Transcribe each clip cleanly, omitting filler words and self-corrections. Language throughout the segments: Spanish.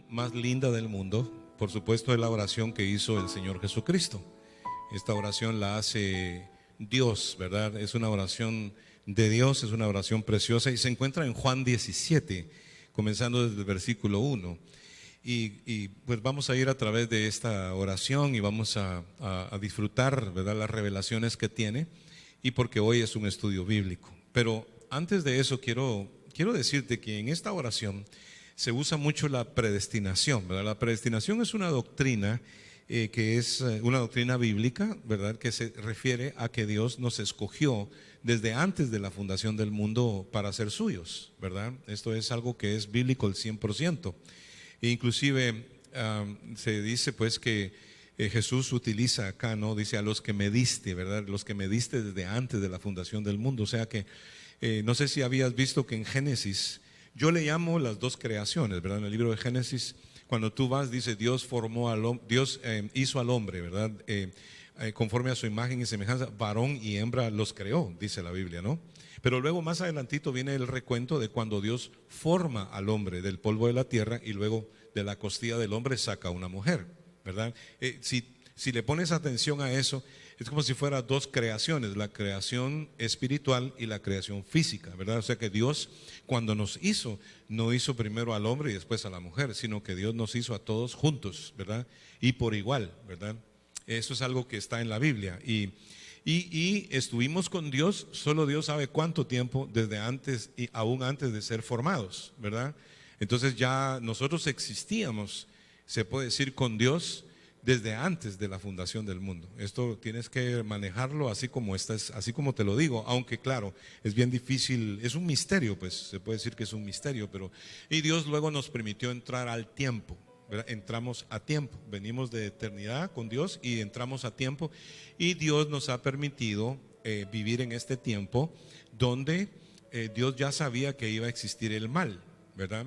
más linda del mundo, por supuesto, es la oración que hizo el Señor Jesucristo. Esta oración la hace Dios, ¿verdad? Es una oración de Dios, es una oración preciosa y se encuentra en Juan 17, comenzando desde el versículo 1. Pues vamos a ir a través de esta oración y vamos a disfrutar, ¿verdad?, las revelaciones que tiene, y porque hoy es un estudio bíblico. Pero antes de eso quiero decirte que en esta oración se usa mucho la predestinación, ¿verdad? La predestinación es una doctrina que es una doctrina bíblica, ¿verdad?, que se refiere a que Dios nos escogió desde antes de la fundación del mundo para ser suyos, ¿verdad? Esto es algo que es bíblico al 100%. Inclusive se dice pues que Jesús utiliza acá, ¿no? Dice a los que me diste, ¿verdad? Los que me diste desde antes de la fundación del mundo. O sea que no sé si habías visto que en Génesis, yo le llamo las dos creaciones, ¿verdad? En el libro de Génesis, cuando tú vas, dice Dios formó Dios hizo al hombre, ¿verdad? Conforme a su imagen y semejanza, varón y hembra los creó, dice la Biblia, ¿no? Pero luego más adelantito viene el recuento de cuando Dios forma al hombre del polvo de la tierra y luego de la costilla del hombre saca una mujer, ¿verdad? Si le pones atención a eso, es como si fuera dos creaciones, la creación espiritual y la creación física, ¿verdad? O sea que Dios, cuando nos hizo, no hizo primero al hombre y después a la mujer, sino que Dios nos hizo a todos juntos, ¿verdad? Y por igual, ¿verdad? Eso es algo que está en la Biblia. Y estuvimos con Dios, solo Dios sabe cuánto tiempo, desde antes y aún antes de ser formados, ¿verdad? Entonces ya nosotros existíamos, se puede decir, con Dios desde antes de la fundación del mundo. Esto tienes que manejarlo así como estás, así como te lo digo, aunque claro, es bien difícil, es un misterio, pues se puede decir que es un misterio, pero y Dios luego nos permitió entrar al tiempo, ¿verdad? Entramos a tiempo, venimos de eternidad con Dios y entramos a tiempo, y Dios nos ha permitido vivir en este tiempo donde Dios ya sabía que iba a existir el mal, ¿verdad?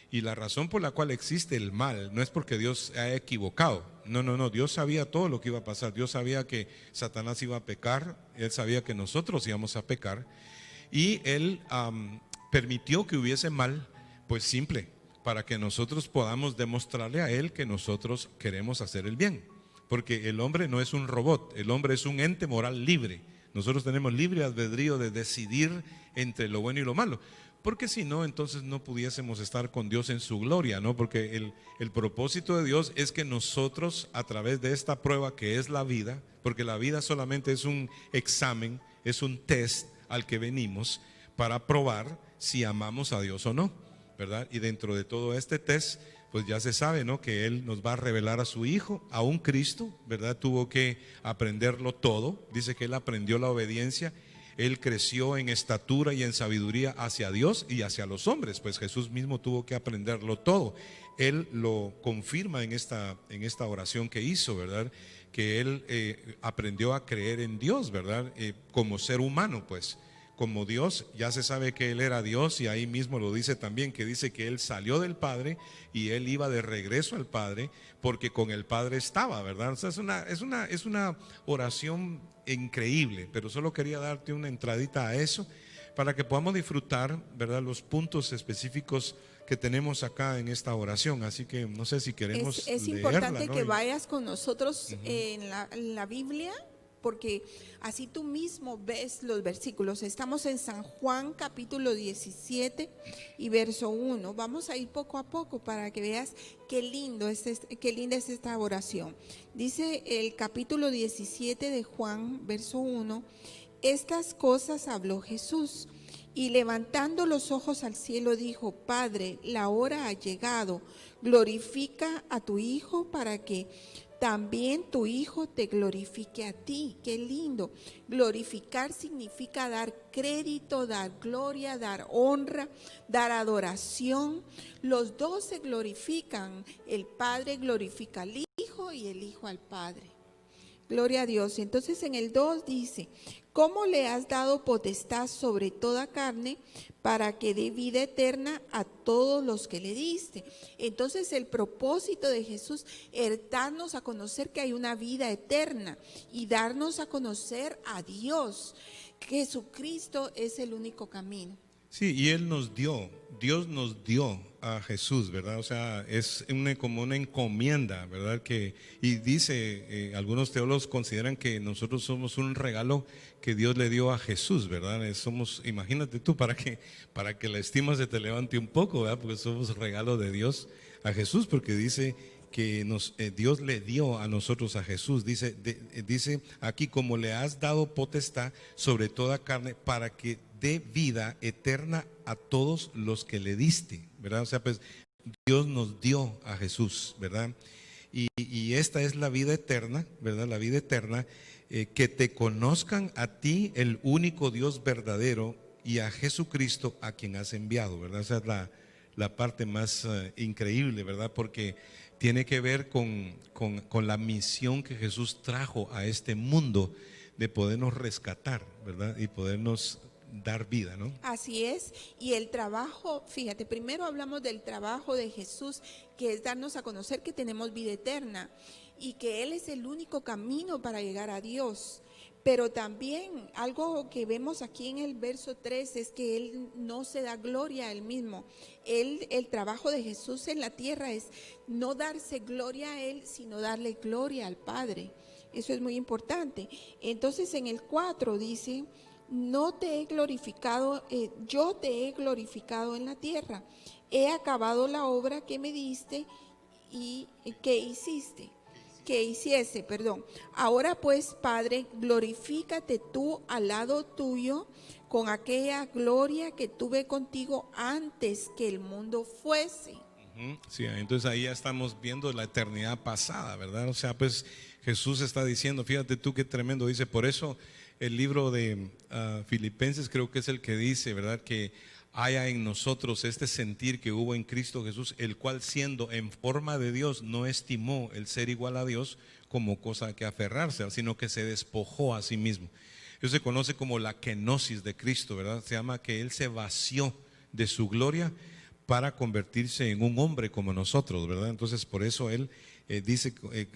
Y la razón por la cual existe el mal no es porque Dios se haya equivocado, no, Dios sabía todo lo que iba a pasar. Dios sabía que Satanás iba a pecar, Él sabía que nosotros íbamos a pecar, y Él permitió que hubiese mal, pues simple, para que nosotros podamos demostrarle a Él que nosotros queremos hacer el bien. Porque el hombre no es un robot, el hombre es un ente moral libre. Nosotros tenemos libre albedrío de decidir entre lo bueno y lo malo. Porque si no, entonces no pudiésemos estar con Dios en su gloria, ¿no? Porque el propósito de Dios es que nosotros, a través de esta prueba que es la vida, porque la vida solamente es un examen, es un test al que venimos para probar si amamos a Dios o no, ¿verdad? Y dentro de todo este test, pues ya se sabe, ¿no?, que Él nos va a revelar a su Hijo, a un Cristo, ¿verdad? Tuvo que aprenderlo todo. Dice que Él aprendió la obediencia. Él creció en estatura y en sabiduría hacia Dios y hacia los hombres, pues Jesús mismo tuvo que aprenderlo todo. Él lo confirma en esta oración que hizo, ¿verdad? Que Él aprendió a creer en Dios, ¿verdad? Como ser humano, pues. Como Dios, ya se sabe que Él era Dios, y ahí mismo lo dice también, que dice que Él salió del Padre y Él iba de regreso al Padre, porque con el Padre estaba, ¿verdad? O sea, es una oración increíble, pero solo quería darte una entradita a eso para que podamos disfrutar, ¿verdad?, los puntos específicos que tenemos acá en esta oración. Así que no sé si queremos es leerla, importante, ¿no? que vayas con nosotros en la Biblia, porque así tú mismo ves los versículos. Estamos en San Juan capítulo 17 y verso 1. Vamos a ir poco a poco para que veas qué linda es esta oración. Dice el capítulo 17 de Juan, verso 1: estas cosas habló Jesús, y levantando los ojos al cielo dijo: Padre, la hora ha llegado, glorifica a tu Hijo, para que también tu Hijo te glorifique a ti. Qué lindo. Glorificar significa dar crédito, dar gloria, dar honra, dar adoración. Los dos se glorifican. El Padre glorifica al Hijo y el Hijo al Padre. Gloria a Dios. Entonces en el 2 dice: ¿cómo le has dado potestad sobre toda carne, para que dé vida eterna a todos los que le diste? Entonces el propósito de Jesús es darnos a conocer que hay una vida eterna y darnos a conocer a Dios. Jesucristo es el único camino. Sí, y Él nos dio, Dios nos dio a Jesús, ¿verdad? O sea, es como una encomienda, ¿verdad? Y dice, algunos teólogos consideran que nosotros somos un regalo que Dios le dio a Jesús, ¿verdad? Imagínate tú, para que la estima se te levante un poco, ¿verdad? Porque somos regalo de Dios a Jesús, porque dice que Dios le dio a nosotros a Jesús. Dice aquí, como le has dado potestad sobre toda carne para que dé vida eterna a todos los que le diste, ¿verdad? O sea, pues Dios nos dio a Jesús, ¿verdad? Y esta es la vida eterna, ¿verdad? La vida eterna, que te conozcan a ti, el único Dios verdadero, y a Jesucristo a quien has enviado, ¿verdad? Esa es la parte más increíble, ¿verdad? Porque tiene que ver con la misión que Jesús trajo a este mundo de podernos rescatar, ¿verdad? Y podernos dar vida, ¿no? Así es, y el trabajo, fíjate, primero hablamos del trabajo de Jesús, que es darnos a conocer que tenemos vida eterna y que Él es el único camino para llegar a Dios. Pero también algo que vemos aquí en el verso 3 es que Él no se da gloria a Él mismo. El trabajo de Jesús en la tierra es no darse gloria a Él, sino darle gloria al Padre. Eso es muy importante. Entonces en el 4 dice: no te he glorificado, yo te he glorificado en la tierra. He acabado la obra que me diste y que hiciese. Ahora pues, Padre, glorifícate tú al lado tuyo con aquella gloria que tuve contigo antes que el mundo fuese. Sí, entonces ahí ya estamos viendo la eternidad pasada, ¿verdad? O sea, pues Jesús está diciendo, fíjate tú qué tremendo, dice, por eso el libro de Filipenses creo que es el que dice, ¿verdad? Que haya en nosotros este sentir que hubo en Cristo Jesús, el cual siendo en forma de Dios no estimó el ser igual a Dios como cosa que aferrarse, sino que se despojó a sí mismo. Eso se conoce como la kenosis de Cristo, ¿verdad? Se llama que Él se vació de su gloria para convertirse en un hombre como nosotros, ¿verdad? Entonces por eso Él dice,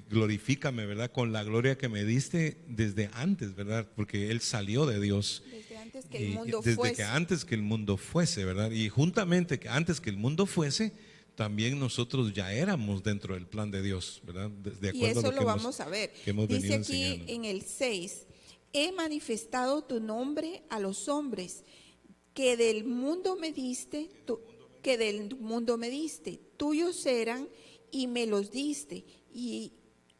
glorifícame, ¿verdad? Con la gloria que me diste desde antes, ¿verdad? Porque Él salió de Dios. Desde antes que el mundo desde fuese. que antes que el mundo fuese, ¿verdad? Y juntamente que antes que el mundo fuese, también nosotros ya éramos dentro del plan de Dios, ¿verdad? De acuerdo Y eso a lo lo vamos a ver. Dice aquí enseñando. en el 6, he manifestado tu nombre a los hombres que del mundo me diste, tuyos eran y me los diste y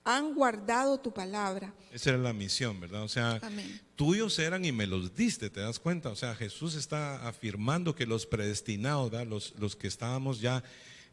han guardado tu palabra. Esa era la misión, ¿verdad? O sea, Amén. Tuyos eran y me los diste, ¿te das cuenta? O sea, Jesús está afirmando que los predestinados, ¿verdad? Los que estábamos ya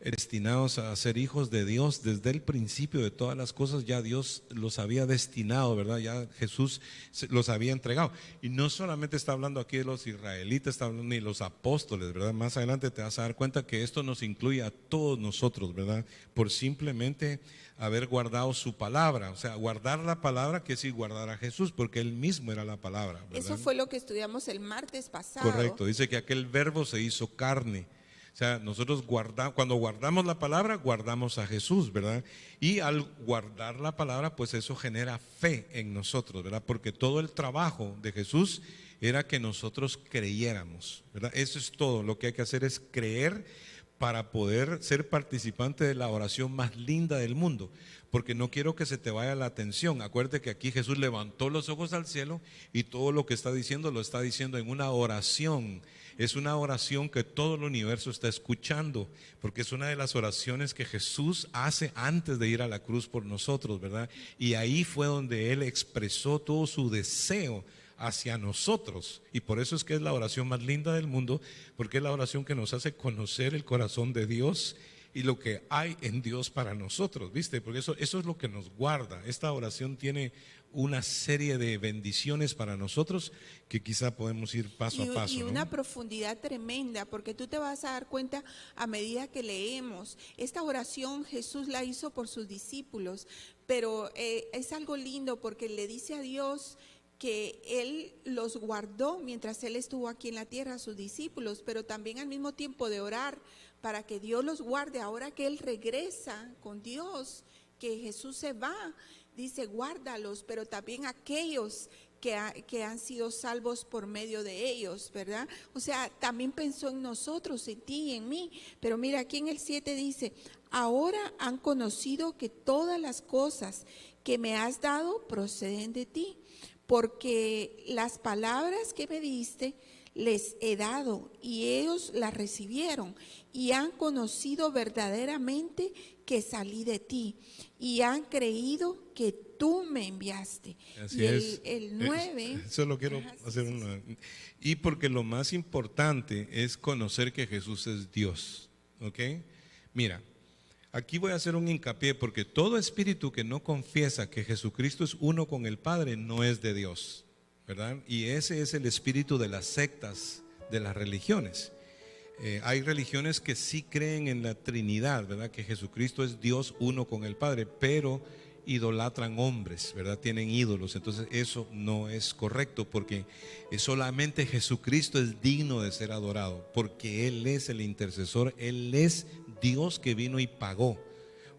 destinados a ser hijos de Dios desde el principio de todas las cosas, ya Dios los había destinado, ¿verdad? Ya Jesús los había entregado. Y no solamente está hablando aquí de los israelitas, está hablando ni los apóstoles, ¿verdad? Más adelante te vas a dar cuenta que esto nos incluye a todos nosotros, ¿verdad? Por simplemente haber guardado su palabra, o sea, guardar la palabra que es decir guardar a Jesús, porque Él mismo era la palabra, ¿verdad? Eso fue lo que estudiamos el martes pasado. Correcto, dice que aquel verbo se hizo carne. O sea, nosotros cuando guardamos la palabra, guardamos a Jesús, ¿verdad? Y al guardar la palabra, pues eso genera fe en nosotros, ¿verdad? Porque todo el trabajo de Jesús era que nosotros creyéramos, ¿verdad? Eso es todo, lo que hay que hacer es creer para poder ser participante de la oración más linda del mundo. Porque no quiero que se te vaya la atención. Acuérdate que aquí Jesús levantó los ojos al cielo y todo lo que está diciendo lo está diciendo en una oración. Es una oración que todo el universo está escuchando, porque es una de las oraciones que Jesús hace antes de ir a la cruz por nosotros, ¿verdad? Y ahí fue donde Él expresó todo su deseo hacia nosotros, y por eso es que es la oración más linda del mundo, porque es la oración que nos hace conocer el corazón de Dios y lo que hay en Dios para nosotros, ¿viste? Porque eso es lo que nos guarda. Esta oración tiene una serie de bendiciones para nosotros que quizá podemos ir paso a paso. Y ¿no? una profundidad tremenda, porque tú te vas a dar cuenta a medida que leemos. Esta oración Jesús la hizo por sus discípulos, pero es algo lindo porque le dice a Dios que Él los guardó mientras Él estuvo aquí en la tierra, a sus discípulos, pero también al mismo tiempo de orar para que Dios los guarde. Ahora que Él regresa con Dios, que Jesús se va, dice guárdalos, pero también aquellos que han sido salvos por medio de ellos, ¿verdad? O sea, también pensó en nosotros, en ti y en mí. Pero mira, aquí en el 7 dice, ahora han conocido que todas las cosas que me has dado proceden de ti, porque las palabras que me diste les he dado y ellos las recibieron y han conocido verdaderamente que salí de ti y han creído que tú me enviaste. Así Y es. el 9. Solo quiero Ajá, sí, hacer sí, una. Y porque lo más importante es conocer que Jesús es Dios. ¿Ok? Mira, aquí voy a hacer un hincapié porque todo espíritu que no confiesa que Jesucristo es uno con el Padre no es de Dios, ¿verdad? Y ese es el espíritu de las sectas, de las religiones. Hay religiones que sí creen en la Trinidad, ¿verdad? Que Jesucristo es Dios uno con el Padre, pero idolatran hombres, ¿verdad? Tienen ídolos. Entonces eso no es correcto porque solamente Jesucristo es digno de ser adorado, porque Él es el intercesor, Él es Dios que vino y pagó.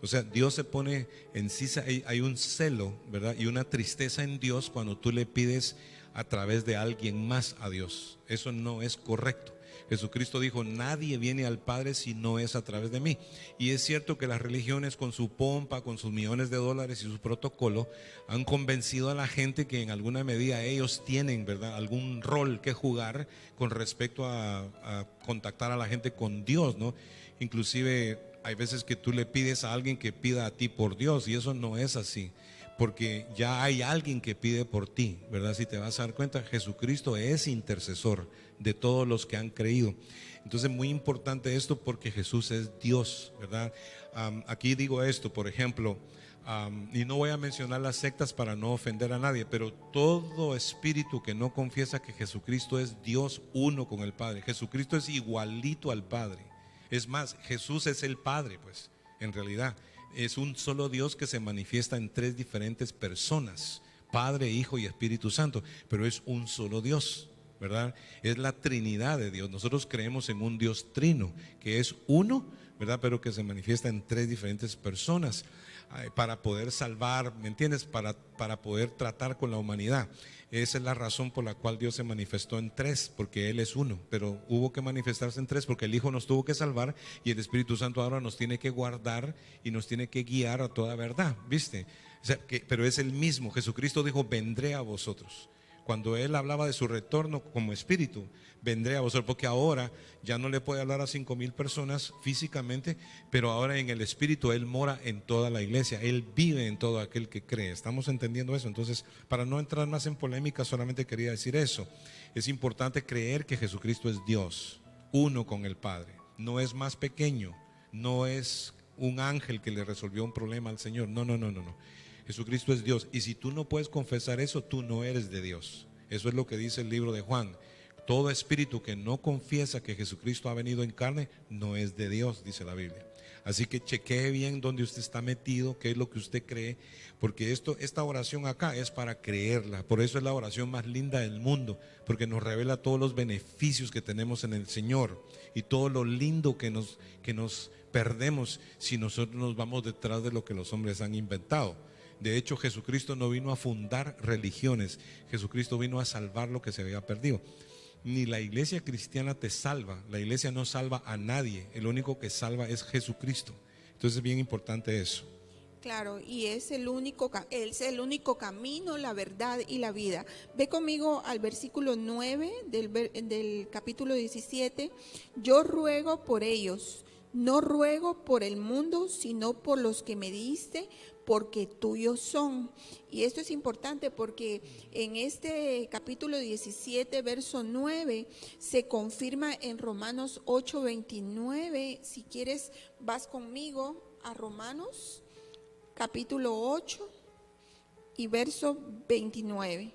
O sea, Dios se pone en sí, hay un celo, ¿verdad? Y una tristeza en Dios cuando tú le pides a través de alguien más a Dios. Eso no es correcto. Jesucristo dijo, nadie viene al Padre si no es a través de mí. Y es cierto que las religiones con su pompa, con sus millones de dólares y su protocolo, han convencido a la gente que en alguna medida ellos tienen, ¿verdad?, algún rol que jugar con respecto a contactar a la gente con Dios, ¿no? Inclusive hay veces que tú le pides a alguien que pida a ti por Dios y eso no es así. Porque ya hay alguien que pide por ti, ¿verdad? Si te vas a dar cuenta, Jesucristo es intercesor de todos los que han creído. Entonces, muy importante esto porque Jesús es Dios, ¿verdad? Aquí digo esto, por ejemplo, y no voy a mencionar las sectas para no ofender a nadie, pero todo espíritu que no confiesa que Jesucristo es Dios uno con el Padre, Jesucristo es igualito al Padre. Es más, Jesús es el Padre, pues, en realidad. Es un solo Dios que se manifiesta en tres diferentes personas, Padre, Hijo y Espíritu Santo, pero es un solo Dios, ¿verdad? Es la Trinidad de Dios. Nosotros creemos en un Dios trino, que es uno, ¿verdad? Pero que se manifiesta en tres diferentes personas para poder salvar, ¿me entiendes? Para poder tratar con la humanidad. Esa es la razón por la cual Dios se manifestó en tres, porque Él es uno, pero hubo que manifestarse en tres porque el Hijo nos tuvo que salvar y el Espíritu Santo ahora nos tiene que guardar y nos tiene que guiar a toda verdad, ¿viste? O sea, pero es el mismo. Jesucristo dijo, vendré a vosotros. Cuando Él hablaba de su retorno como espíritu, vendré a vosotros, porque ahora ya no le puede hablar a 5,000 personas físicamente, pero ahora en el espíritu Él mora en toda la iglesia, Él vive en todo aquel que cree. ¿Estamos entendiendo eso? Entonces, para no entrar más en polémica, solamente quería decir eso. Es importante creer que Jesucristo es Dios, uno con el Padre. No es más pequeño, no es un ángel que le resolvió un problema al Señor. No. Jesucristo es Dios, y si tú no puedes confesar eso, tú no eres de Dios. Eso es lo que dice el libro de Juan. Todo espíritu que no confiesa que Jesucristo ha venido en carne no es de Dios, dice la Biblia. Así que chequee bien dónde usted está metido, qué es lo que usted cree, porque esta oración acá es para creerla. Por eso es la oración más linda del mundo, porque nos revela todos los beneficios que tenemos en el Señor y todo lo lindo que nos perdemos si nosotros nos vamos detrás de lo que los hombres han inventado. De hecho, Jesucristo no vino a fundar religiones, Jesucristo vino a salvar lo que se había perdido. Ni la iglesia cristiana te salva, la iglesia no salva a nadie, el único que salva es Jesucristo. Entonces es bien importante eso. Claro, y es el único camino, la verdad y la vida. Ve conmigo al versículo 9 del capítulo 17. Yo ruego por ellos, no ruego por el mundo, sino por los que me diste, porque tuyos son. Y esto es importante porque en este capítulo 17, verso 9, se confirma en Romanos 8:29. Si quieres, vas conmigo a Romanos, capítulo 8 y verso 29.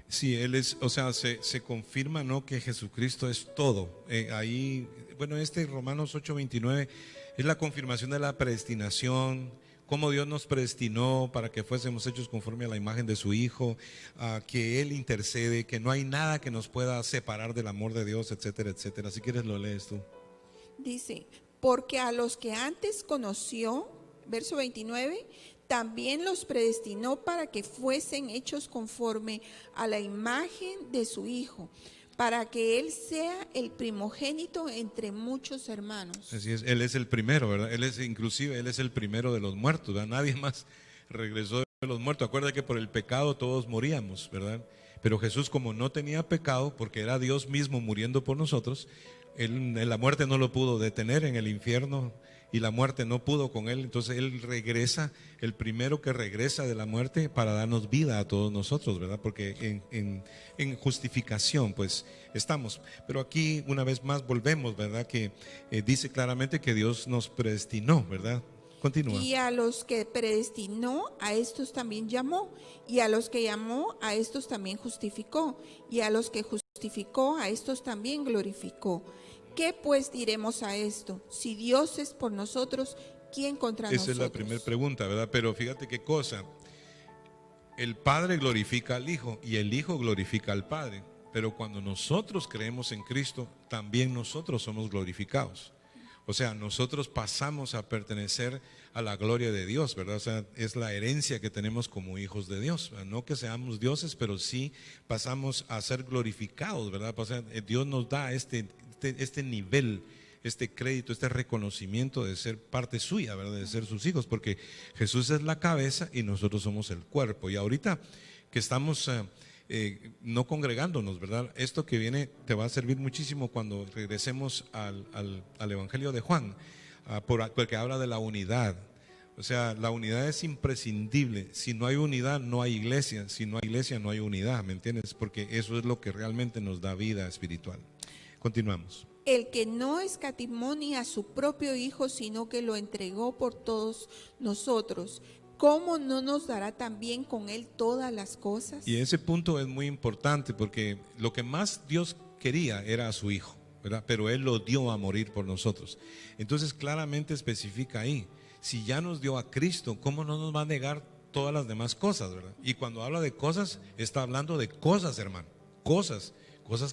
Sí, Él es, o sea, se confirma, ¿no?, que Jesucristo es todo. Ahí, bueno, Romanos 8:29 es la confirmación de la predestinación, cómo Dios nos predestinó para que fuésemos hechos conforme a la imagen de su Hijo, que Él intercede, que no hay nada que nos pueda separar del amor de Dios, etcétera, etcétera. Si quieres lo lees tú. Dice, porque a los que antes conoció, verso 29, también los predestinó para que fuesen hechos conforme a la imagen de su Hijo, para que Él sea el primogénito entre muchos hermanos. Así es, Él es el primero, ¿verdad? Él es el primero de los muertos, ¿verdad? Nadie más regresó de los muertos. Acuérdate que por el pecado todos moríamos, ¿verdad? Pero Jesús, como no tenía pecado, porque era Dios mismo muriendo por nosotros, la muerte no lo pudo detener en el infierno y la muerte no pudo con Él. Entonces Él regresa, el primero que regresa de la muerte para darnos vida a todos nosotros, ¿verdad? Porque en justificación pues estamos. Pero aquí una vez más volvemos, ¿verdad? Que dice claramente que Dios nos predestinó, ¿verdad? Continúa. Y a los que predestinó, a estos también llamó, y a los que llamó, a estos también justificó, y a los que justificó, a estos también glorificó. ¿Qué pues diremos a esto? Si Dios es por nosotros, ¿quién contra nosotros? Esa es la primera pregunta, ¿verdad? Pero fíjate qué cosa. El Padre glorifica al Hijo y el Hijo glorifica al Padre. Pero cuando nosotros creemos en Cristo, también nosotros somos glorificados. O sea, nosotros pasamos a pertenecer a la gloria de Dios, ¿verdad? O sea, es la herencia que tenemos como hijos de Dios, ¿verdad? No que seamos dioses, pero sí pasamos a ser glorificados, ¿verdad? O sea, Dios nos da este nivel, este crédito, este reconocimiento de ser parte suya, ¿verdad? De ser sus hijos, porque Jesús es la cabeza y nosotros somos el cuerpo. Y ahorita que estamos no congregándonos, ¿verdad? Esto que viene te va a servir muchísimo cuando regresemos al Evangelio de Juan, porque habla de la unidad. O sea, la unidad es imprescindible. Si no hay unidad, no hay iglesia. Si no hay iglesia, no hay unidad, ¿me entiendes? Porque eso es lo que realmente nos da vida espiritual. Continuamos. El que no escatimó ni a su propio Hijo, sino que lo entregó por todos nosotros, ¿cómo no nos dará también con Él todas las cosas? Y ese punto es muy importante porque lo que más Dios quería era a su Hijo, ¿verdad? Pero Él lo dio a morir por nosotros. Entonces claramente especifica ahí, si ya nos dio a Cristo, ¿cómo no nos va a negar todas las demás cosas, ¿verdad? Y cuando habla de cosas, está hablando de cosas, hermano, cosas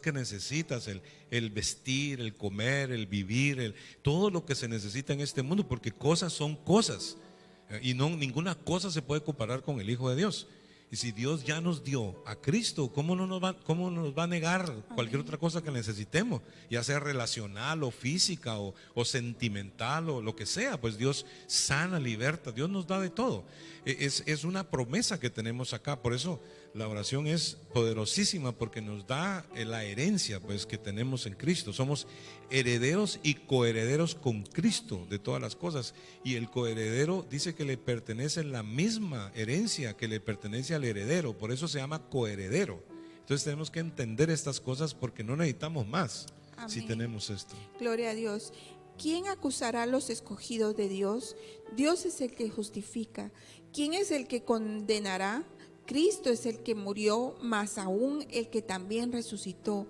que necesitas, el vestir, el comer, el vivir, todo lo que se necesita en este mundo, porque cosas son cosas. Y no, ninguna cosa se puede comparar con el Hijo de Dios. Y si Dios ya nos dio a Cristo, ¿cómo nos va a negar cualquier otra cosa que necesitemos? Ya sea relacional o física o sentimental o lo que sea. Pues Dios sana, liberta, Dios nos da de todo. Es una promesa que tenemos acá. Por eso la oración es poderosísima, porque nos da la herencia pues que tenemos en Cristo. Somos herederos y coherederos con Cristo de todas las cosas. Y el coheredero dice que le pertenece la misma herencia que le pertenece al heredero. Por eso se llama coheredero. Entonces tenemos que entender estas cosas porque no necesitamos más. Amén. Si tenemos esto. Gloria a Dios. ¿Quién acusará a los escogidos de Dios? Dios es el que justifica. ¿Quién es el que condenará? Cristo es el que murió, más aún el que también resucitó,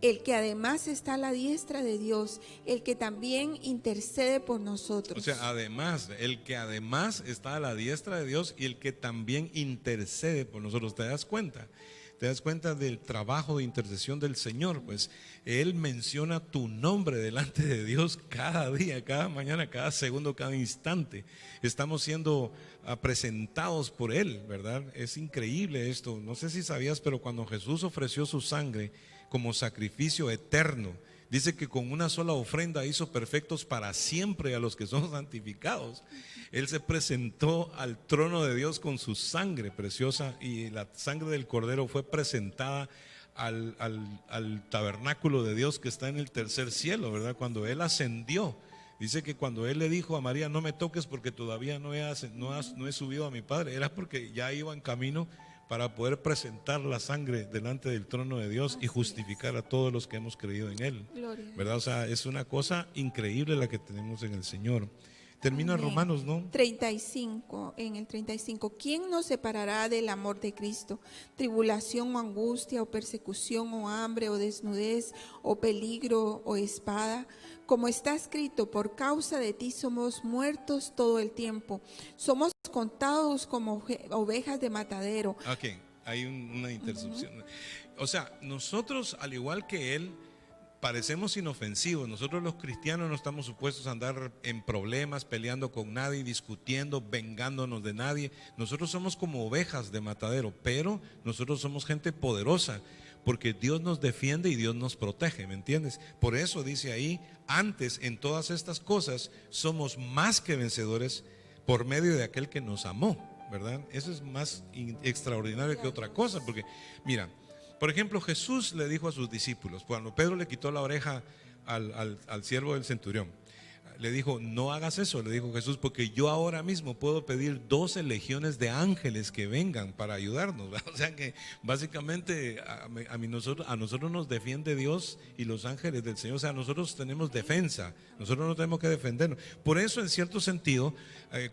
el que además está a la diestra de Dios, el que también intercede por nosotros. O sea, además, el que además está a la diestra de Dios y el que también intercede por nosotros. ¿Te das cuenta? ¿Te das cuenta del trabajo de intercesión del Señor? Pues Él menciona tu nombre delante de Dios cada día, cada mañana, cada segundo, cada instante. Estamos siendo presentados por Él, ¿verdad? Es increíble esto. No sé si sabías, pero cuando Jesús ofreció su sangre como sacrificio eterno, dice que con una sola ofrenda hizo perfectos para siempre a los que son santificados. Él se presentó al trono de Dios con su sangre preciosa, y la sangre del Cordero fue presentada al tabernáculo de Dios que está en el tercer cielo, ¿verdad? Cuando Él ascendió, dice que cuando Él le dijo a María, no me toques porque todavía no he subido a mi Padre, era porque ya iba en camino para poder presentar la sangre delante del trono de Dios y justificar a todos los que hemos creído en Él, ¿verdad? O sea, es una cosa increíble la que tenemos en el Señor. Termina Amén. Romanos, ¿no? 35, en el 35. ¿Quién nos separará del amor de Cristo? Tribulación o angustia o persecución o hambre o desnudez o peligro o espada. Como está escrito, por causa de ti somos muertos todo el tiempo. Somos contados como ovejas de matadero. Ok, hay una interrupción. O sea, nosotros, al igual que Él, parecemos inofensivos. Nosotros los cristianos no estamos supuestos a andar en problemas, peleando con nadie, discutiendo, vengándonos de nadie. Nosotros somos como ovejas de matadero, pero nosotros somos gente poderosa, porque Dios nos defiende y Dios nos protege, ¿me entiendes? Por eso dice ahí, antes en todas estas cosas somos más que vencedores por medio de aquel que nos amó, ¿verdad? Eso es más extraordinario que otra cosa, porque mira, por ejemplo, Jesús le dijo a sus discípulos, cuando Pedro le quitó la oreja al siervo del centurión, le dijo, no hagas eso, le dijo Jesús, porque yo ahora mismo puedo pedir 12 legiones de ángeles que vengan para ayudarnos, ¿verdad? O sea que básicamente a nosotros nos defiende Dios y los ángeles del Señor. O sea, nosotros tenemos defensa, nosotros no tenemos que defendernos. Por eso, en cierto sentido,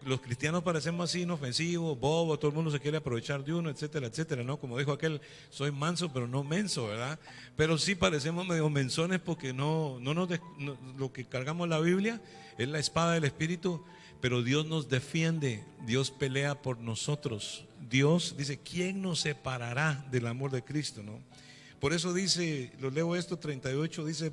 los cristianos parecemos así inofensivos, bobos, todo el mundo se quiere aprovechar de uno, etcétera, etcétera, ¿no? Como dijo aquel, soy manso pero no menso, ¿verdad? Pero sí parecemos medio mensones porque no lo que cargamos la Biblia es la espada del Espíritu, pero Dios nos defiende, Dios pelea por nosotros. Dios dice, ¿quién nos separará del amor de Cristo, no? Por eso dice, lo leo esto, 38, dice,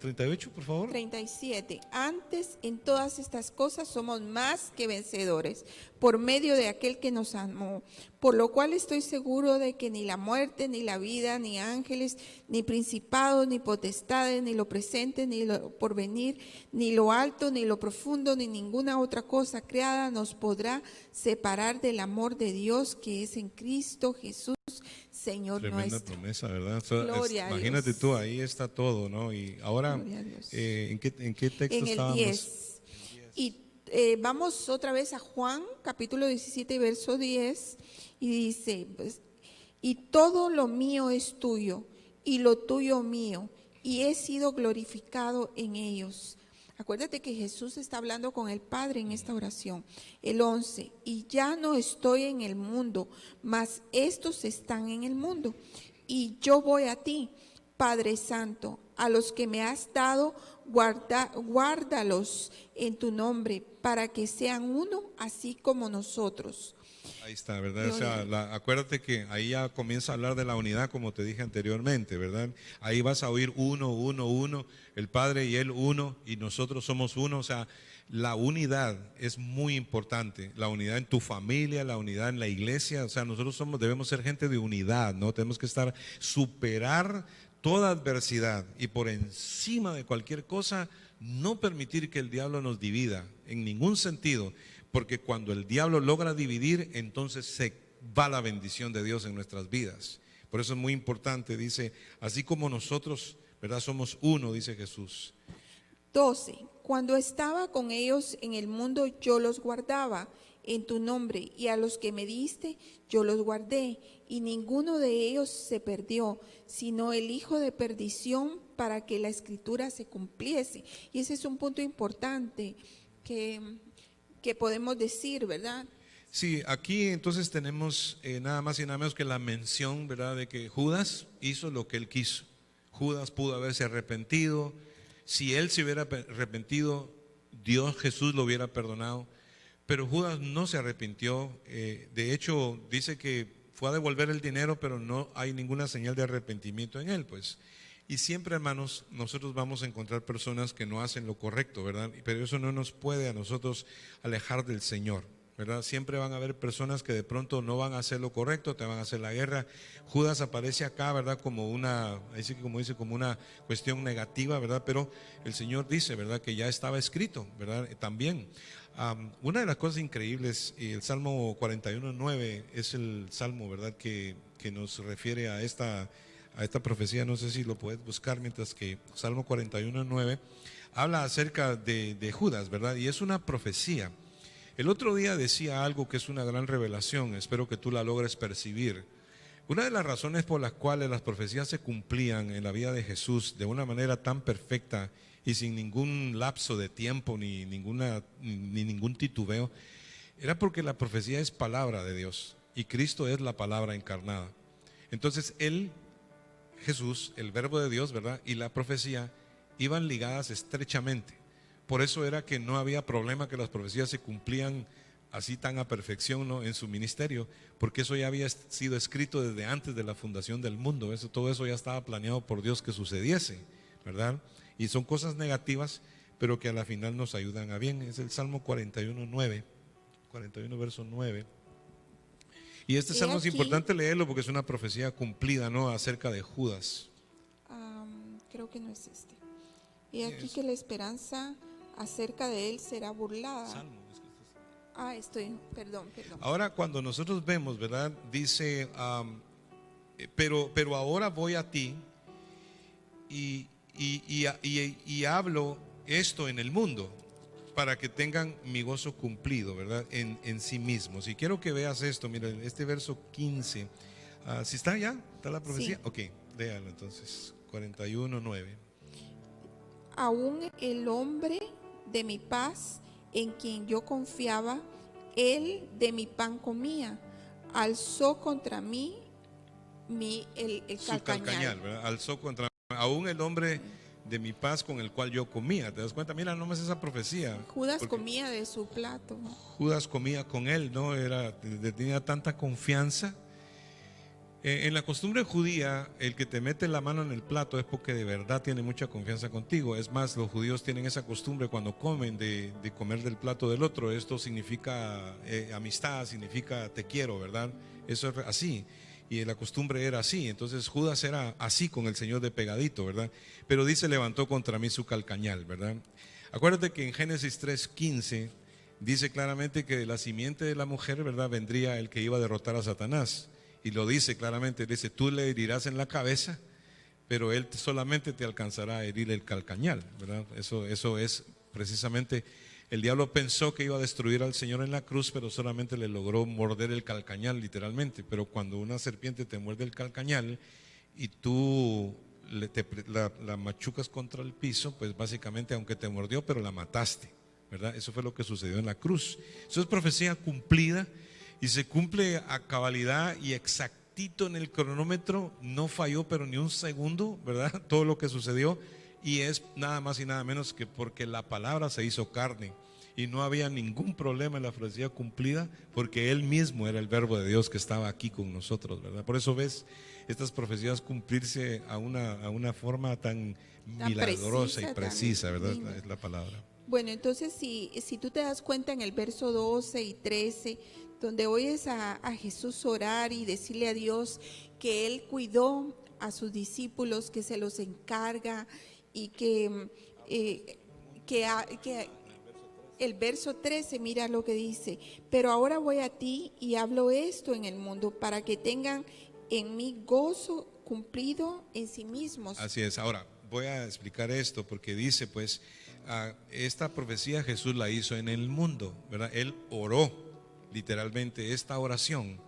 38 por favor. 37. Antes en todas estas cosas somos más que vencedores por medio de aquel que nos amó, por lo cual estoy seguro de que ni la muerte, ni la vida, ni ángeles, ni principados, ni potestades, ni lo presente, ni lo porvenir, ni lo alto, ni lo profundo, ni ninguna otra cosa creada nos podrá separar del amor de Dios que es en Cristo Jesús, Señor Tremenda nuestro. promesa, ¿verdad? Gloria a Imagínate Dios. tú, ahí está todo, ¿no? Y ahora, Gloria a Dios. ¿en qué texto En el estábamos? 10. Y vamos otra vez a Juan, capítulo 17, verso 10, y dice, pues, y todo lo mío es tuyo, y lo tuyo mío, y he sido glorificado en ellos. Acuérdate que Jesús está hablando con el Padre en esta oración. El 11, y ya no estoy en el mundo, mas estos están en el mundo, y yo voy a ti, Padre Santo, a los que me has dado, guárdalos en tu nombre, para que sean uno, así como nosotros. Ahí está, ¿verdad? O sea, acuérdate que ahí ya comienza a hablar de la unidad, como te dije anteriormente, ¿verdad? Ahí vas a oír uno, el Padre y Él uno, y nosotros somos uno. O sea, la unidad es muy importante, la unidad en tu familia, la unidad en la iglesia. O sea, nosotros debemos ser gente de unidad, ¿no? Tenemos que superar toda adversidad y por encima de cualquier cosa, no permitir que el diablo nos divida en ningún sentido. Porque cuando el diablo logra dividir, entonces se va la bendición de Dios en nuestras vidas. Por eso es muy importante, dice, así como nosotros, ¿verdad? Somos uno, dice Jesús. 12. Cuando estaba con ellos en el mundo, yo los guardaba en tu nombre, y a los que me diste, yo los guardé, y ninguno de ellos se perdió, sino el hijo de perdición, para que la escritura se cumpliese. Y ese es un punto importante que podemos decir, ¿verdad? Sí, aquí entonces tenemos nada más y nada menos que la mención, ¿verdad?, de que Judas hizo lo que él quiso. Judas pudo haberse arrepentido. Si él se hubiera arrepentido, Jesús lo hubiera perdonado. Pero Judas no se arrepintió. De hecho, dice que fue a devolver el dinero, pero no hay ninguna señal de arrepentimiento en él, pues. Y siempre, hermanos, nosotros vamos a encontrar personas que no hacen lo correcto, ¿verdad? Pero eso no nos puede a nosotros alejar del Señor, ¿verdad? Siempre van a haber personas que de pronto no van a hacer lo correcto, te van a hacer la guerra. Judas aparece acá, ¿verdad? Como una cuestión negativa, ¿verdad? Pero el Señor dice, ¿verdad?, que ya estaba escrito, ¿verdad? También. Una de las cosas increíbles, el Salmo 41:9 es el salmo, ¿verdad?, que nos refiere a esta profecía. No sé si lo puedes buscar, mientras que Salmo 41:9 habla acerca de Judas, ¿verdad? Y es una profecía. El otro día decía algo que es una gran revelación, espero que tú la logres percibir. Una de las razones por las cuales las profecías se cumplían en la vida de Jesús de una manera tan perfecta y sin ningún lapso de tiempo ni ningún titubeo, era porque la profecía es palabra de Dios y Cristo es la palabra encarnada. Entonces Jesús, el verbo de Dios, ¿verdad?, y la profecía iban ligadas estrechamente. Por eso era que no había problema que las profecías se cumplían así tan a perfección, ¿no?, en su ministerio, porque eso ya había sido escrito desde antes de la fundación del mundo. Todo eso ya estaba planeado por Dios que sucediese, ¿verdad? Y son cosas negativas, pero que a la final nos ayudan a bien. Es el Salmo 41, 41 verso 9. Y este He salmo es aquí- importante leerlo porque es una profecía cumplida, ¿no? Acerca de Judas. Creo que no es este. Y aquí Es- que la esperanza acerca de él será burlada. Salmo, es que Perdón. Ahora cuando nosotros vemos, ¿verdad? Dice, pero ahora voy a ti y hablo esto en el mundo para que tengan mi gozo cumplido, ¿verdad? En sí mismos. Y quiero que veas esto, mira, este verso 15. ¿Sí está ya? ¿Está la profecía? Sí. Ok, léalo entonces. 41:9. Aún el hombre de mi paz, en quien yo confiaba, él de mi pan comía, alzó contra mí el Su calcañal, ¿verdad? Alzó contra aún el hombre de mi paz con el cual yo comía. ¿Te das cuenta? Mira nomás esa profecía. Judas Porque comía de su plato. Judas comía con él, ¿no? Tenía tanta confianza. En la costumbre judía, el que te mete la mano en el plato es porque de verdad tiene mucha confianza contigo. Es más, los judíos tienen esa costumbre cuando comen de comer del plato del otro. Esto significa amistad, significa te quiero, ¿verdad? Eso es así. Y la costumbre era así. Entonces Judas era así con el Señor de pegadito, ¿verdad? Pero dice, levantó contra mí su calcañal, ¿verdad? Acuérdate que en Génesis 3:15 dice claramente que de la simiente de la mujer, ¿verdad?, vendría el que iba a derrotar a Satanás. Y lo dice claramente, dice, tú le herirás en la cabeza, pero él solamente te alcanzará a herir el calcañal, ¿verdad? Eso es precisamente, el diablo pensó que iba a destruir al Señor en la cruz, pero solamente le logró morder el calcañal literalmente. Pero cuando una serpiente te muerde el calcañal y tú la machucas contra el piso, pues básicamente aunque te mordió, pero la mataste, ¿verdad? Eso fue lo que sucedió en la cruz. Eso es profecía cumplida. Y se cumple a cabalidad y exactito en el cronómetro, no falló pero ni un segundo, ¿verdad? Todo lo que sucedió, y es nada más y nada menos que porque la palabra se hizo carne y no había ningún problema en la profecía cumplida porque Él mismo era el verbo de Dios que estaba aquí con nosotros, ¿verdad? Por eso ves estas profecías cumplirse a una forma tan milagrosa y precisa, ¿verdad? Es la palabra. Bueno, entonces si tú te das cuenta en el verso 12 y 13, donde oyes a Jesús orar y decirle a Dios que Él cuidó a sus discípulos, que se los encarga y que el verso 13, mira lo que dice, pero ahora voy a ti y hablo esto en el mundo para que tengan en mí gozo cumplido en sí mismos. Así es, ahora voy a explicar esto porque dice pues, esta profecía Jesús la hizo en el mundo, ¿verdad? Él oró literalmente esta oración,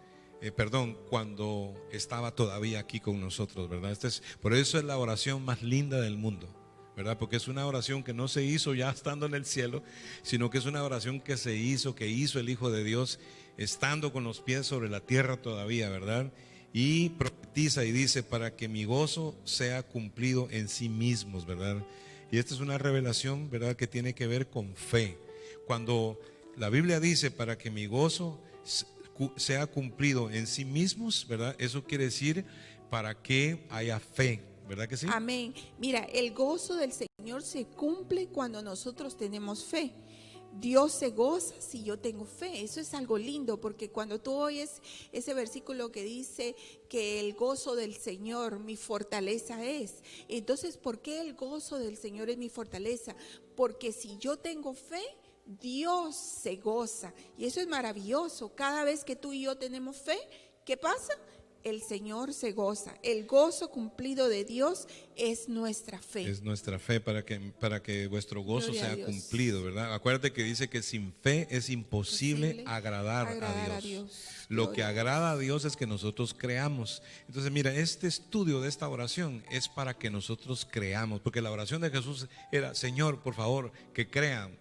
cuando estaba todavía aquí con nosotros, ¿verdad? Por eso es la oración más linda del mundo, ¿verdad? Porque es una oración que no se hizo ya estando en el cielo, sino que es una oración que hizo el Hijo de Dios estando con los pies sobre la tierra todavía, ¿verdad? Y profetiza y dice, para que mi gozo sea cumplido en sí mismos, ¿verdad? Y esta es una revelación, ¿verdad?, que tiene que ver con fe. Cuando la Biblia dice, para que mi gozo sea cumplido en sí mismos, ¿verdad? Eso quiere decir para que haya fe, ¿verdad que sí? Amén. Mira, el gozo del Señor se cumple cuando nosotros tenemos fe. Dios se goza si yo tengo fe. Eso es algo lindo, porque cuando tú oyes ese versículo que dice que el gozo del Señor mi fortaleza es, entonces, ¿por qué el gozo del Señor es mi fortaleza? Porque si yo tengo fe, Dios se goza, y eso es maravilloso. Cada vez que tú y yo tenemos fe, ¿qué pasa? El Señor se goza. El gozo cumplido de Dios es nuestra fe. Es nuestra fe para que vuestro gozo Gloria sea a Dios. cumplido, ¿verdad? Acuérdate que dice que sin fe es imposible agradar a Dios. Lo que agrada a Dios es que nosotros creamos. Entonces, mira, este estudio de esta oración es para que nosotros creamos, porque la oración de Jesús era, Señor, por favor, que crean,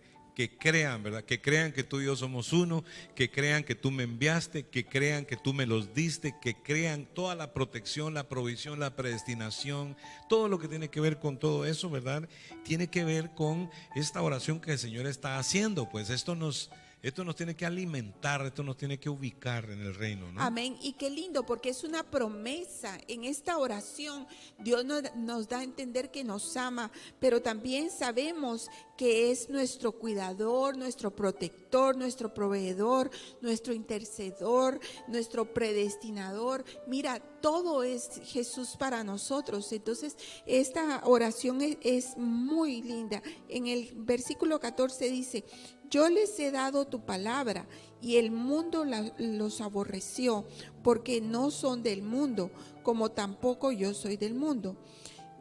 ¿verdad? Que crean que tú y yo somos uno, que crean que tú me enviaste, que crean que tú me los diste, que crean toda la protección, la provisión, la predestinación, todo lo que tiene que ver con todo eso, ¿verdad? Tiene que ver con esta oración que el Señor está haciendo. Pues esto nos Esto nos tiene que alimentar, esto nos tiene que ubicar en el reino, ¿no? Amén. Y qué lindo, porque es una promesa. En esta oración Dios nos da a entender que nos ama, pero también sabemos que es nuestro cuidador, nuestro protector, nuestro proveedor, nuestro intercedor, nuestro predestinador. Mira, todo es Jesús para nosotros. Entonces, esta oración es muy linda. En el versículo 14 dice: yo les he dado tu palabra y el mundo los aborreció, porque no son del mundo, como tampoco yo soy del mundo.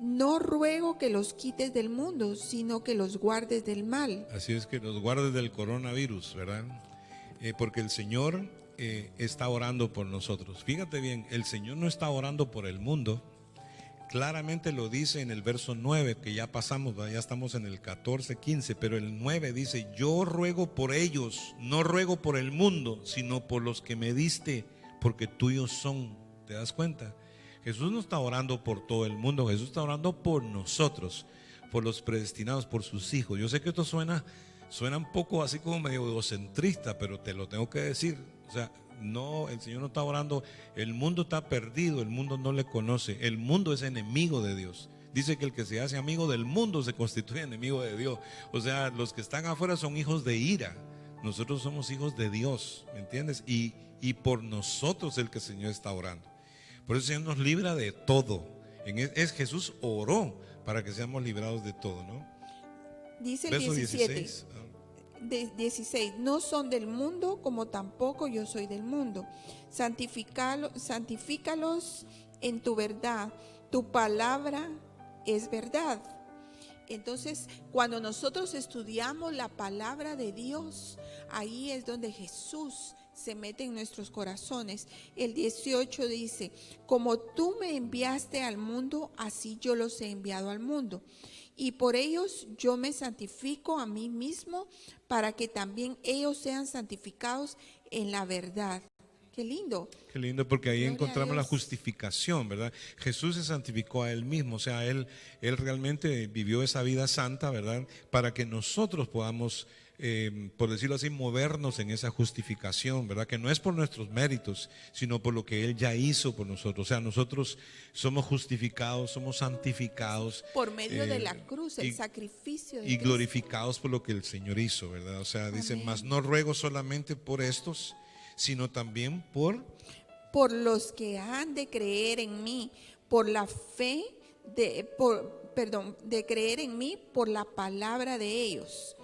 No ruego que los quites del mundo, sino que los guardes del mal. Así es, que los guardes del coronavirus, ¿verdad? Porque el Señor está orando por nosotros. Fíjate bien, el Señor no está orando por el mundo. Claramente lo dice en el verso 9, que ya pasamos, ya estamos en el 14, 15, pero el 9 dice: yo ruego por ellos, no ruego por el mundo, sino por los que me diste, porque tuyos son. ¿Te das cuenta? Jesús no está orando por todo el mundo, Jesús está orando por nosotros, por los predestinados, por sus hijos. Yo sé que esto suena un poco así como medio egocentrista, pero te lo tengo que decir. O sea, no, el Señor no está orando, el mundo está perdido, el mundo no le conoce, el mundo es enemigo de Dios. Dice que el que se hace amigo del mundo se constituye enemigo de Dios. O sea, los que están afuera son hijos de ira, nosotros somos hijos de Dios, ¿me entiendes? Y por nosotros el que el Señor está orando. Por eso el Señor nos libra de todo. Jesús oró para que seamos librados de todo, ¿no? Dice el Verso 17. 16. 16, no son del mundo, como tampoco yo soy del mundo. Santifícalos en tu verdad, tu palabra es verdad. Entonces, cuando nosotros estudiamos la palabra de Dios, ahí es donde Jesús se mete en nuestros corazones. El 18 dice: como tú me enviaste al mundo, así yo los he enviado al mundo. Y por ellos yo me santifico a mí mismo, para que también ellos sean santificados en la verdad. Qué lindo. Qué lindo, porque ahí Gloria encontramos a la Dios. justificación, ¿verdad? Jesús se santificó a Él mismo, o sea, Él realmente vivió esa vida santa, ¿verdad? Para que nosotros podamos, por decirlo así, movernos en esa justificación, ¿verdad? Que no es por nuestros méritos, sino por lo que Él ya hizo por nosotros. O sea, nosotros somos justificados, somos santificados. Por medio de la cruz, el y- sacrificio de Y Cristo. glorificados por lo que el Señor hizo, ¿verdad? O sea, dice: Amén. mas no ruego solamente por estos, sino también por los que han de creer en mí, por la fe de creer en mí por la palabra de ellos.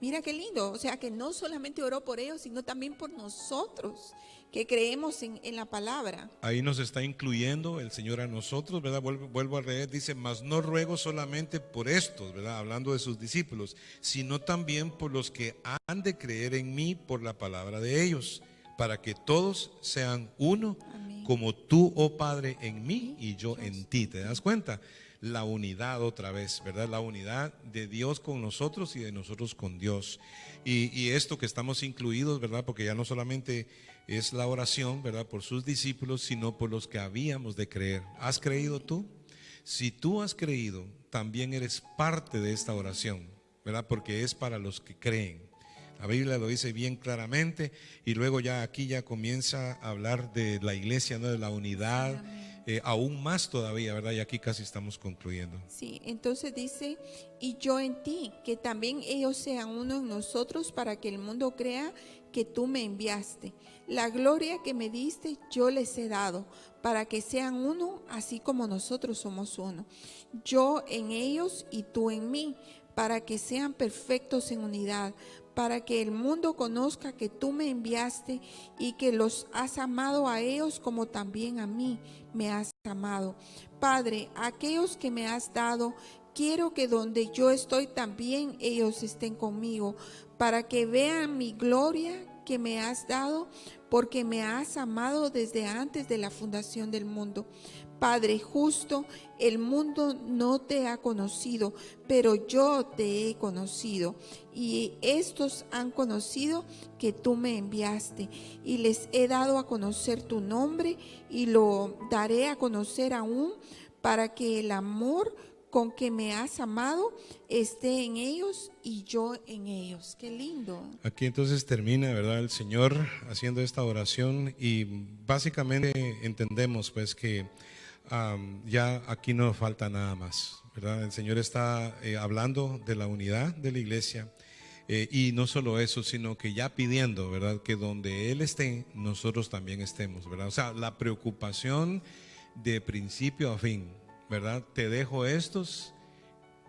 Mira qué lindo, o sea que no solamente oró por ellos, sino también por nosotros que creemos en la palabra. Ahí nos está incluyendo el Señor a nosotros, ¿verdad? Vuelvo a leer, dice: mas no ruego solamente por estos, ¿verdad? Hablando de sus discípulos, sino también por los que han de creer en mí por la palabra de ellos, para que todos sean uno, Amén. como tú, oh Padre, en mí y yo en ti. ¿Te das cuenta? La unidad otra vez, ¿verdad? La unidad de Dios con nosotros y de nosotros con Dios. Y esto que estamos incluidos, ¿verdad? Porque ya no solamente es la oración, ¿verdad? Por sus discípulos, sino por los que habíamos de creer. ¿Has creído tú? Si tú has creído, también eres parte de esta oración, ¿verdad? Porque es para los que creen. La Biblia lo dice bien claramente, y luego ya aquí ya comienza a hablar de la iglesia, ¿no? De la unidad, aún más todavía, ¿verdad? Y aquí casi estamos concluyendo. Sí, entonces dice: y yo en ti, que también ellos sean uno en nosotros, para que el mundo crea que tú me enviaste. La gloria que me diste yo les he dado, para que sean uno, así como nosotros somos uno. Yo en ellos y tú en mí, para que sean perfectos en unidad, para que el mundo conozca que tú me enviaste y que los has amado a ellos como también a mí me has amado. Padre, aquellos que me has dado, quiero que donde yo estoy también ellos estén conmigo, para que vean mi gloria que me has dado, porque me has amado desde antes de la fundación del mundo. Padre justo, el mundo no te ha conocido, pero yo te he conocido, y estos han conocido que tú me enviaste, y les he dado a conocer tu nombre, y lo daré a conocer aún, para que el amor con que me has amado esté en ellos y yo en ellos. Qué lindo. Aquí entonces termina, ¿verdad?, el Señor haciendo esta oración y básicamente entendemos pues que ya aquí no falta nada más, ¿verdad? El Señor está hablando de la unidad de la iglesia y no solo eso, sino que ya pidiendo, ¿verdad?, que donde Él esté, nosotros también estemos, ¿verdad? O sea, la preocupación de principio a fin, ¿verdad? Te dejo estos,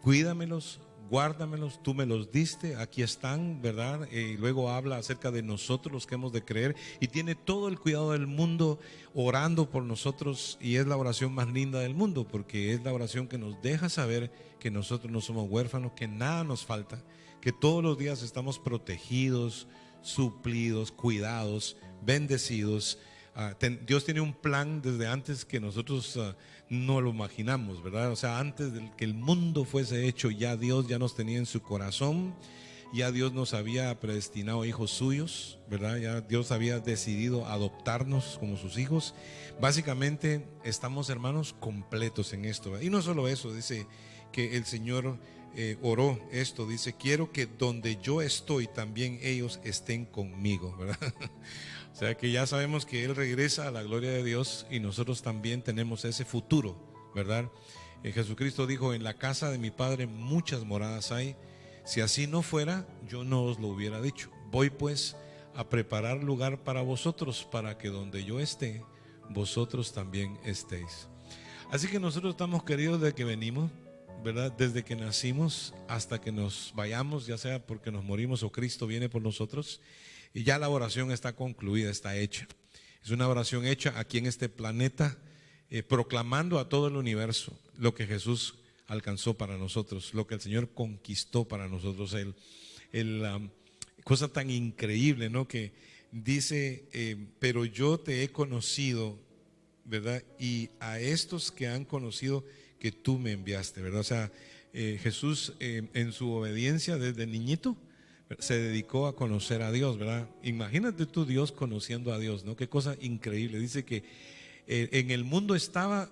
cuídamelos, guárdamelos, tú me los diste, aquí están, ¿verdad? Y luego habla acerca de nosotros los que hemos de creer y tiene todo el cuidado del mundo orando por nosotros, y es la oración más linda del mundo porque es la oración que nos deja saber que nosotros no somos huérfanos, que nada nos falta, que todos los días estamos protegidos, suplidos, cuidados, bendecidos. Dios tiene un plan desde antes que nosotros no lo imaginamos, ¿verdad? O sea, antes de que el mundo fuese hecho, ya Dios ya nos tenía en su corazón, ya Dios nos había predestinado hijos suyos, ¿verdad? Ya Dios había decidido adoptarnos como sus hijos. Básicamente estamos, hermanos, completos en esto, ¿verdad? Y no solo eso, dice que el Señor oró esto, dice: quiero que donde yo estoy también ellos estén conmigo, ¿verdad? O sea que ya sabemos que Él regresa a la gloria de Dios y nosotros también tenemos ese futuro, ¿verdad? Jesucristo dijo: en la casa de mi Padre muchas moradas hay. Si así no fuera, yo no os lo hubiera dicho. Voy pues a preparar lugar para vosotros, para que donde yo esté, vosotros también estéis. Así que nosotros estamos queridos desde que venimos, ¿verdad? Desde que nacimos hasta que nos vayamos, ya sea porque nos morimos o Cristo viene por nosotros. Y ya la oración está concluida, está hecha. Es una oración hecha aquí en este planeta, proclamando a todo el universo lo que Jesús alcanzó para nosotros, lo que el Señor conquistó para nosotros. Cosa tan increíble, ¿no? Que dice, pero yo te he conocido, ¿verdad? Y a estos que han conocido que tú me enviaste, ¿verdad? O sea, Jesús en su obediencia desde niñito se dedicó a conocer a Dios, ¿verdad? Imagínate tú, Dios conociendo a Dios, ¿no? Qué cosa increíble. Dice que en el mundo estaba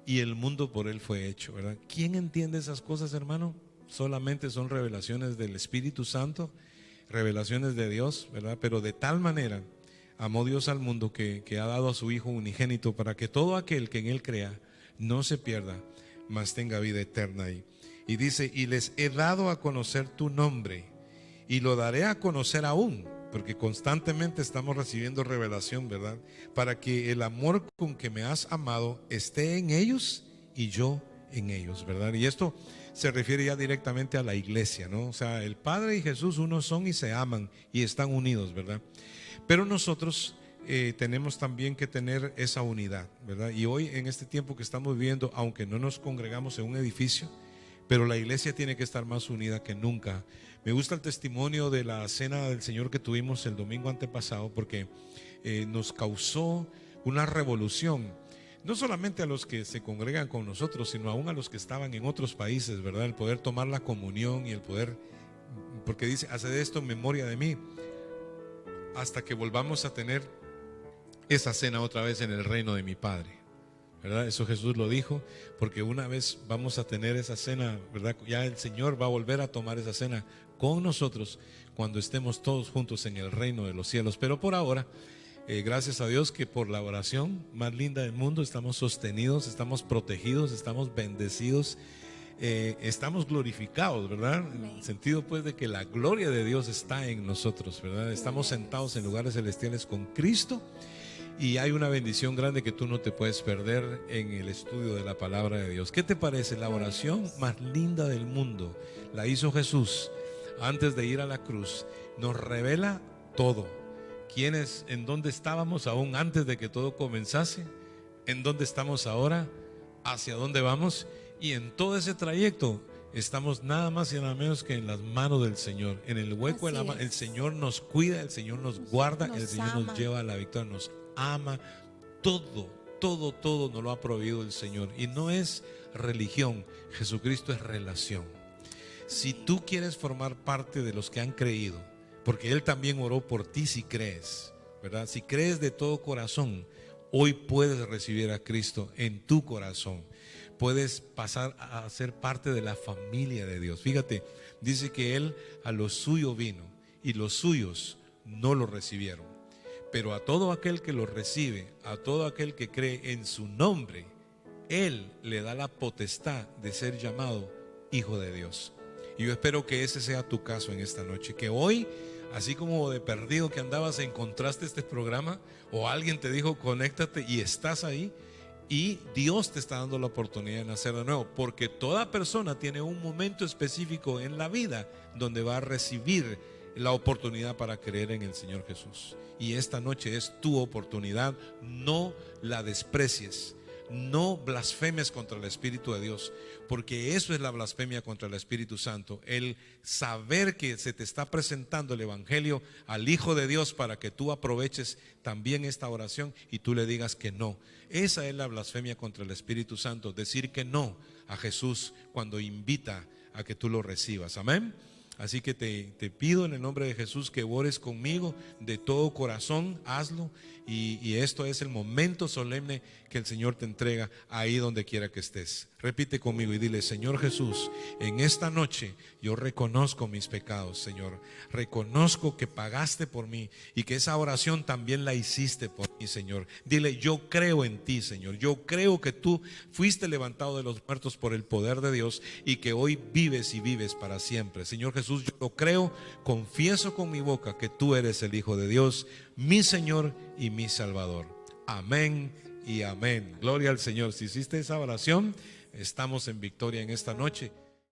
y el mundo por Él fue hecho, ¿verdad? ¿Quién entiende esas cosas, hermano? Solamente son revelaciones del Espíritu Santo, revelaciones de Dios, ¿verdad? Pero de tal manera amó Dios al mundo que ha dado a su Hijo unigénito para que todo aquel que en Él crea no se pierda, mas tenga vida eterna. Y dice: y les he dado a conocer tu nombre, y lo daré a conocer aún, porque constantemente estamos recibiendo revelación, ¿verdad? Para que el amor con que me has amado esté en ellos y yo en ellos, ¿verdad? Y esto se refiere ya directamente a la iglesia, ¿no? O sea, el Padre y Jesús uno son y se aman y están unidos, ¿verdad? Pero nosotros tenemos también que tener esa unidad, ¿verdad? Y hoy en este tiempo que estamos viviendo, aunque no nos congregamos en un edificio, pero la iglesia tiene que estar más unida que nunca. Me gusta el testimonio de la cena del Señor que tuvimos el domingo antepasado, porque nos causó una revolución, no solamente a los que se congregan con nosotros, sino aún a los que estaban en otros países, ¿verdad? El poder tomar la comunión y el poder, porque dice: haced esto en memoria de mí, hasta que volvamos a tener esa cena otra vez en el reino de mi Padre, ¿verdad? Eso Jesús lo dijo, porque una vez vamos a tener esa cena, ¿verdad? Ya el Señor va a volver a tomar esa cena con nosotros cuando estemos todos juntos en el reino de los cielos. Pero por ahora, gracias a Dios que por la oración más linda del mundo estamos sostenidos, estamos protegidos, estamos bendecidos, estamos glorificados, ¿verdad? En el sentido pues de que la gloria de Dios está en nosotros, ¿verdad? Estamos sentados en lugares celestiales con Cristo. Y hay una bendición grande que tú no te puedes perder en el estudio de la palabra de Dios. ¿Qué te parece? La oración más linda del mundo la hizo Jesús antes de ir a la cruz. Nos revela todo. ¿Quiénes, en dónde estábamos aún antes de que todo comenzase? ¿En dónde estamos ahora? ¿Hacia dónde vamos? Y en todo ese trayecto estamos nada más y nada menos que en las manos del Señor. En el hueco de la mano. El Señor nos cuida, el Señor nos guarda, el Señor nos lleva a la victoria, nos ama. Todo nos lo ha proveído el Señor. Y no es religión, Jesucristo es relación. Si tú quieres formar parte de los que han creído, porque Él también oró por ti si crees, ¿verdad? Si crees de todo corazón, hoy puedes recibir a Cristo en tu corazón. puedes pasar a ser parte de la familia de Dios. Fíjate, dice que Él a lo suyo vino y los suyos no lo recibieron. Pero a todo aquel que lo recibe, a todo aquel que cree en su nombre, Él le da la potestad de ser llamado hijo de Dios. Y yo espero que ese sea tu caso en esta noche, que hoy, así como de perdido que andabas, encontraste este programa o alguien te dijo conéctate y estás ahí y Dios te está dando la oportunidad de nacer de nuevo, porque toda persona tiene un momento específico en la vida donde va a recibir la oportunidad para creer en el Señor Jesús. Y esta noche es tu oportunidad, no la desprecies. No blasfemes contra el Espíritu de Dios, porque eso es la blasfemia contra el Espíritu Santo. El saber que se te está presentando el Evangelio al Hijo de Dios para que tú aproveches también esta oración y tú le digas que no. Esa es la blasfemia contra el Espíritu Santo, decir que no a Jesús cuando invita a que tú lo recibas. Amén. Así que te pido en el nombre de Jesús que ores conmigo de todo corazón, hazlo. Y esto es el momento solemne que el Señor te entrega ahí donde quiera que estés. Repite conmigo y dile: Señor Jesús, en esta noche yo reconozco mis pecados, Señor. Reconozco que pagaste por mí y que esa oración también la hiciste por mí, Señor. Dile: yo creo en ti, Señor. Yo creo que tú fuiste levantado de los muertos por el poder de Dios y que hoy vives y vives para siempre. Señor Jesús, yo lo creo, confieso con mi boca que tú eres el Hijo de Dios, mi Señor y mi Salvador. Amén y amén. Gloria al Señor. Si hiciste esa oración, estamos en victoria en esta noche.